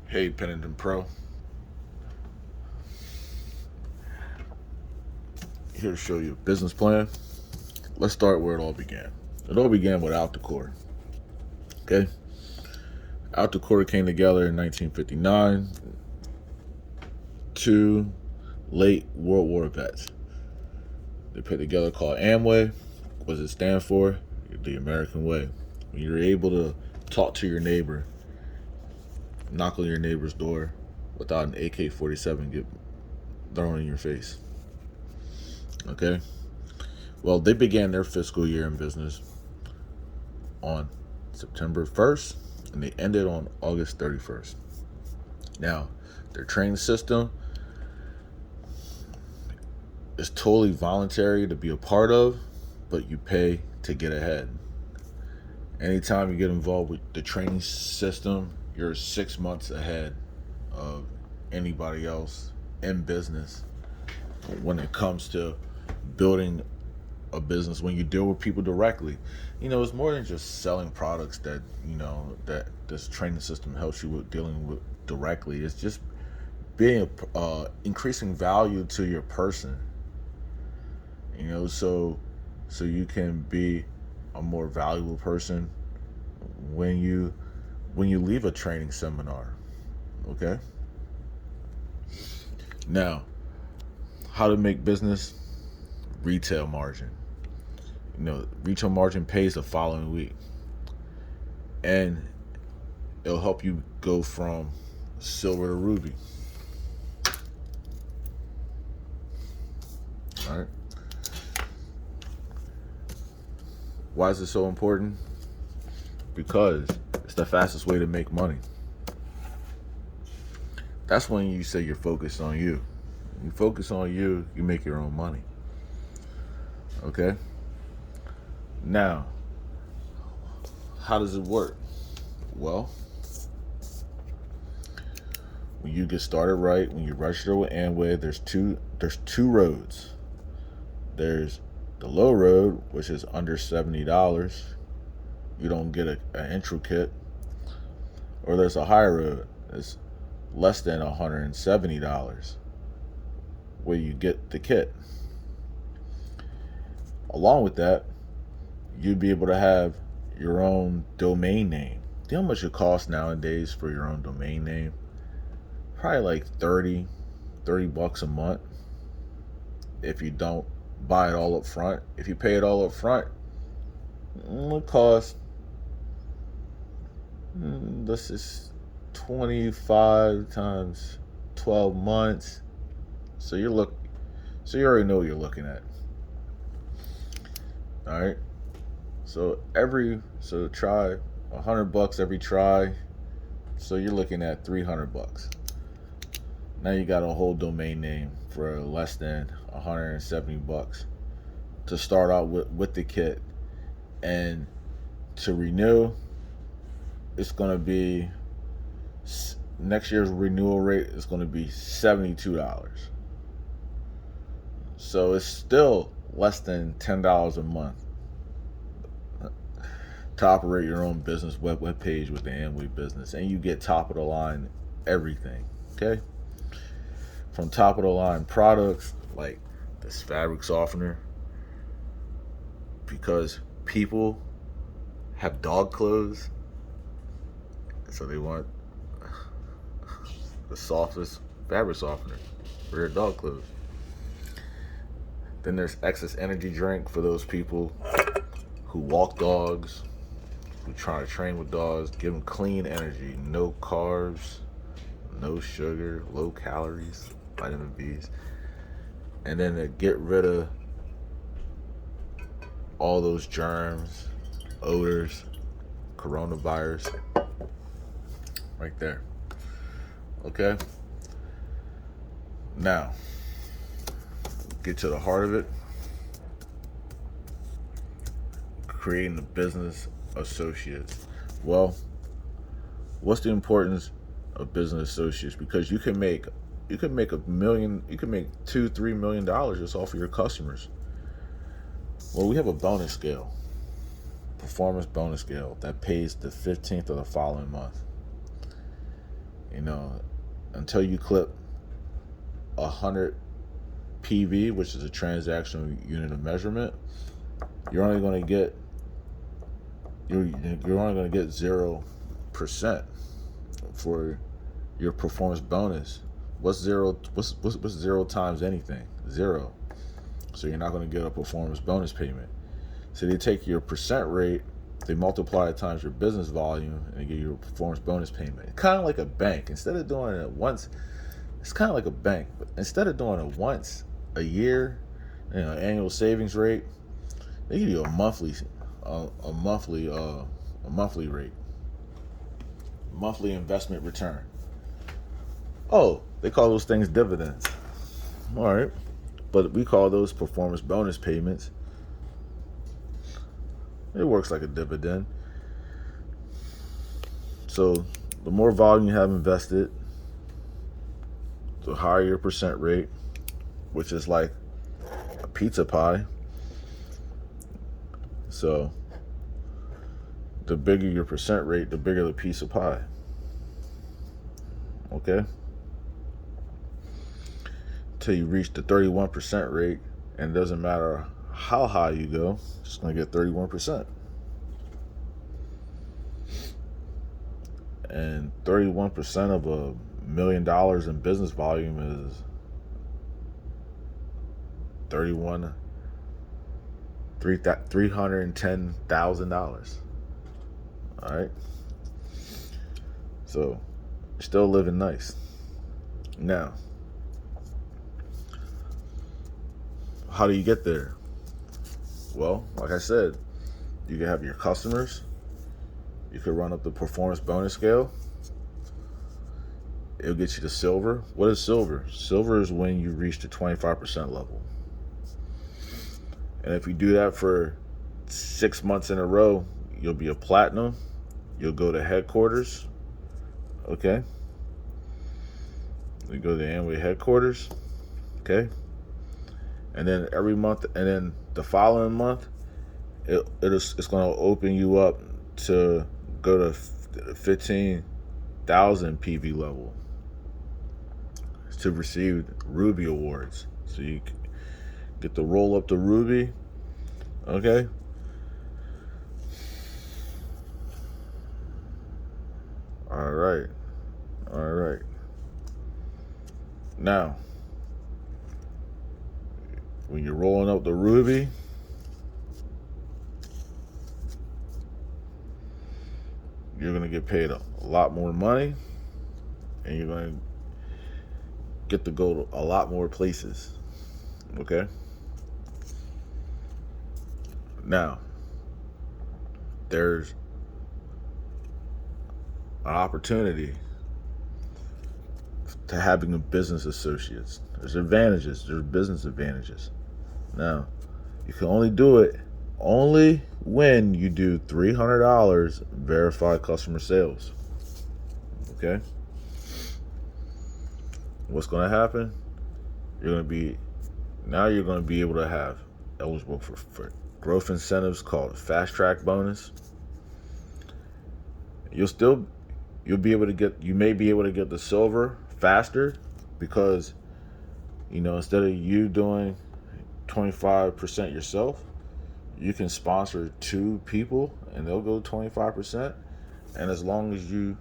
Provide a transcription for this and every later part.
Hey, Pennington Pro, here to show you a business plan. Let's start where it all began. It all began with Out the Core. Okay, Out the Core came together in 1959. Two late World War vets. They put together called Amway. What does it stand for? The American Way. When you're able to talk to your neighbor, knock on your neighbor's door without an AK-47 get thrown in your face. Okay. Well, they began their fiscal year in business on September 1st and they ended on August 31st. Now, their training system is totally voluntary to be a part of, but you pay to get ahead. Anytime you get involved with the training system, you're 6 months ahead of anybody else in business when it comes to building a business. When you deal with people directly, it's more than just selling products that this training system helps you with dealing with directly. It's just being increasing value to your person, so you can be a more valuable person when you leave a training seminar. Okay, now, how to make business. Retail margin. Retail margin pays the following week, and it'll help you go from silver to ruby. All right. Why is it so important? Because it's the fastest way to make money. That's when you say you're focused on you. When you focus on you, you make your own money. Okay? Now, how does it work? Well, when you get started right, when you register with Amway, there's two roads. There's the low road, which is under $70. You don't get an intro kit. Or there's a high road. It's less than $170, where you get the kit. Along with that, you'd be able to have your own domain name. Do you know how much it costs nowadays for your own domain name? Probably like 30 bucks a month if you don't buy it all up front. If you pay it all up front, it costs, this is 25 times 12 months. So you already know what you're looking at. All right. So try $100 every try. So you're looking at $300. Now you got a whole domain name for less than $170 to start out with the kit, and to renew, it's going to be next year's renewal rate is going to be $72. So it's still less than $10 a month to operate your own business web page with the Amway business, and you get top of the line everything. Okay, from top of the line products like this fabric softener, because people have dog clothes, so they want the softest fabric softener for their dog clothes. Then there's excess energy drink for those people who walk dogs, who try to train with dogs. Give them clean energy, no carbs, no sugar, low calories, vitamin B's. And then to get rid of all those germs, odors, coronavirus, right there. Okay? Now, get to the heart of it. Creating the business associates. Well, what's the importance of business associates? Because you can make $1 million, you can make $2-3 million just off of your customers. Well, we have a bonus scale, performance bonus scale, that pays the 15th of the following month. You know, until you clip 100 PV, which is a transactional unit of measurement, you're only going to get you're only going to get 0% for your performance bonus. What's zero? What's zero times anything? Zero. So you're not going to get a performance bonus payment. So they take your percent rate, they multiply it times your business volume, and they give you a performance bonus payment. Kind of like a bank. Instead of doing it once, it's kind of like a bank. But instead of doing it once a year, annual savings rate, they give you a monthly rate, monthly investment return. Oh, they call those things dividends. All right, but we call those performance bonus payments. It works like a dividend. So the more volume you have invested, the higher your percent rate, which is like a pizza pie. So the bigger your percent rate, the bigger the piece of pie. Okay? Till you reach the 31% rate, and it doesn't matter how high you go, you're just going to get 31%. And 31% of $1 million in business volume is $310,000. All right. So you're still living nice. Now, how do you get there? Well, like I said, you can have your customers. You could run up the performance bonus scale. It'll get you to silver. What is silver? Silver is when you reach the 25% level. And if you do that for 6 months in a row, you'll be a platinum. You'll go to headquarters. Okay. You go to the Amway headquarters. Okay. And then every month, and then the following month, it's going to open you up to go to 15,000 PV level to receive Ruby awards. So you get to roll up to Ruby. Okay. All right. Now, when you're rolling up the Ruby, you're going to get paid a lot more money, and you're going to get to go to a lot more places. Okay? Now, there's an opportunity to having a business associates. There's advantages. There's business advantages. Now, you can only do it only when you do $300 verified customer sales. Okay? What's going to happen? You're going to be able to have eligible for growth incentives called fast track bonus. You may be able to get the silver faster because, instead of you doing 25% yourself, you can sponsor 2 people and they'll go 25%. And as long as you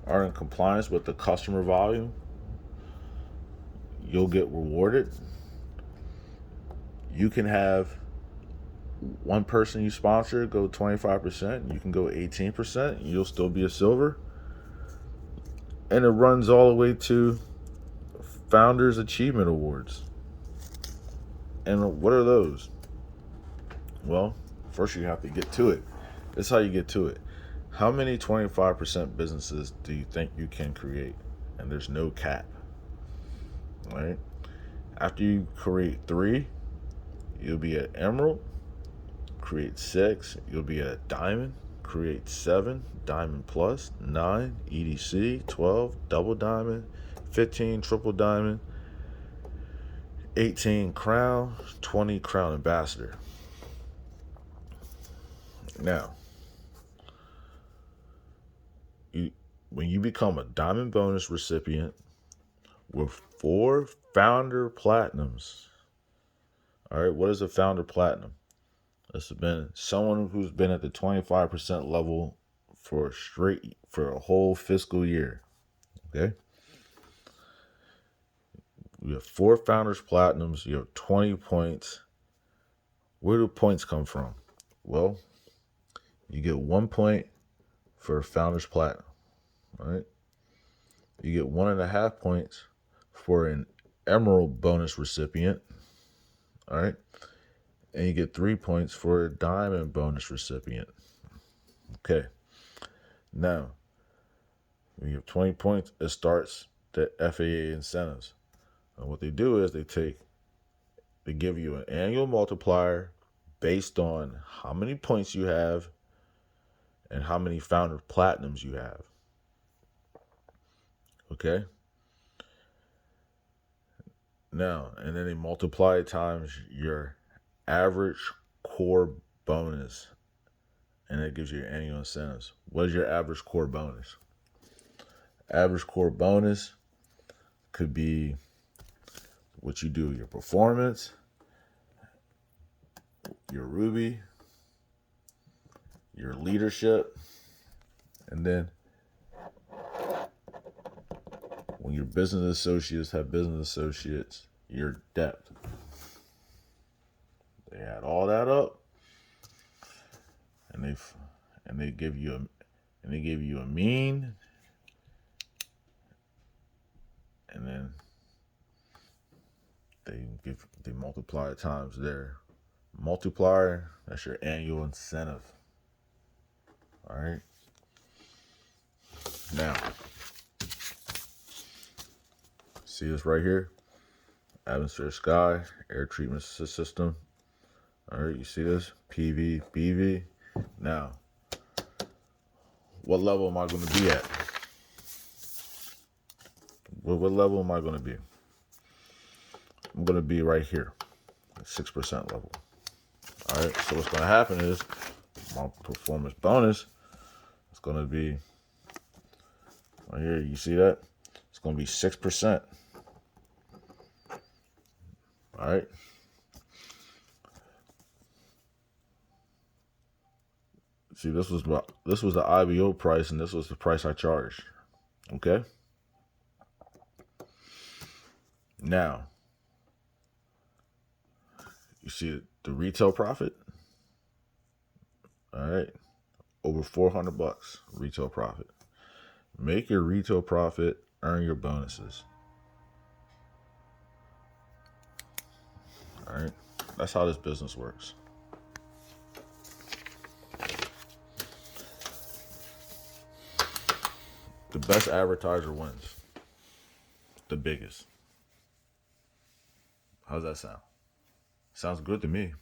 are in compliance with the customer volume, you'll get rewarded. You can have one person you sponsor go 25%, you can go 18%, and you'll still be a silver. And it runs all the way to Founders Achievement Awards. And what are those? Well, first you have to get to it. This is how you get to it. How many 25% businesses do you think you can create? And there's no cap. All right? After you create 3, you'll be at Emerald. Create 6, you'll be at Diamond. Create 7, Diamond Plus. 9, EDC. 12, Double Diamond. 15, Triple Diamond. 18, Crown. 20, Crown Ambassador. Now, when you become a diamond bonus recipient with 4 founder platinums. All right, what is a founder platinum? It's been someone who's been at the 25% level for a whole fiscal year. Okay. You have 4 founders platinums, you have 20 points. Where do points come from? Well, you get 1 point for a founders platinum. All right. You get 1.5 points for an emerald bonus recipient. All right. And you get 3 points for a diamond bonus recipient. Okay. Now, when you have 20 points, it starts the FAA incentives. And what they do is they give you an annual multiplier based on how many points you have and how many founder platinums you have. Okay? Now, and then they multiply it times your average core bonus, and it gives you your annual incentives. What is your average core bonus? Average core bonus could be what you do, your performance, your Ruby, your leadership, and then when your business associates have business associates, your depth. They add all that up, and they give you a mean, and then they multiply it times their multiplier. That's your annual incentive. All right. Now, see this right here? Atmosphere, sky, air treatment system. All right, you see this? PV, BV. Now, what level am I going to be at? What level am I going to be? I'm going to be right here, at 6% level. All right, so what's going to happen is my performance bonus is going to be right here. You see that? It's going to be 6%. All right. See, this was the IBO price, and this was the price I charged. Okay. Now, you see the retail profit. All right, over $400 retail profit. Make your retail profit, earn your bonuses. All right, that's how this business works. The best advertiser wins. The biggest. How's that sound? Sounds good to me.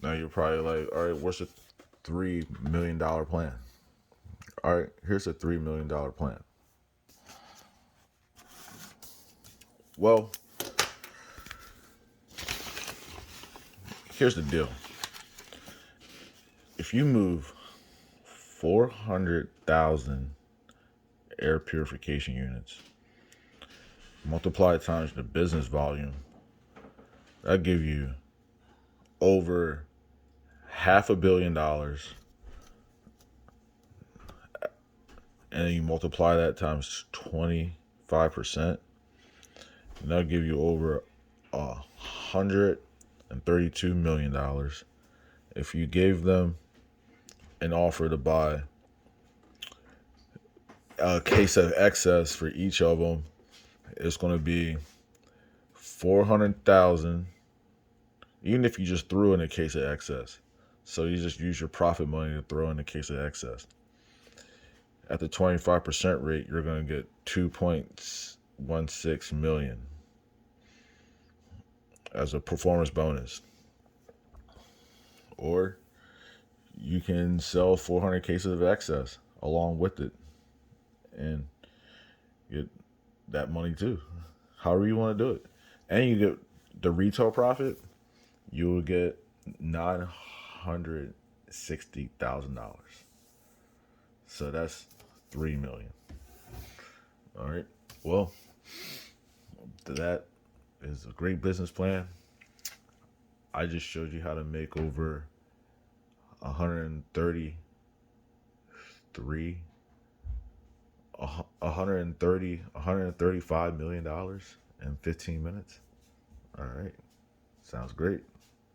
Now you're probably like, all right, what's a $3 million plan? All right, here's a $3 million plan. Well, here's the deal. If you move 400,000 air purification units, multiply times the business volume, that'll give you over $500 million. And then you multiply that times 25%, and that'll give you over $132 million. If you gave them an offer to buy a case of excess for each of them, it's going to be 400,000. Even if you just threw in a case of excess, so you just use your profit money to throw in a case of excess. At the 25% rate, you're going to get 2.16 million as a performance bonus. Or you can sell 400 cases of excess along with it and get that money too. However you want to do it. And you get the retail profit, you will get $960,000. So that's 3 million. All right. Well, that is a great business plan. I just showed you how to make over 133 $135 million in 15 minutes. All right. Sounds great.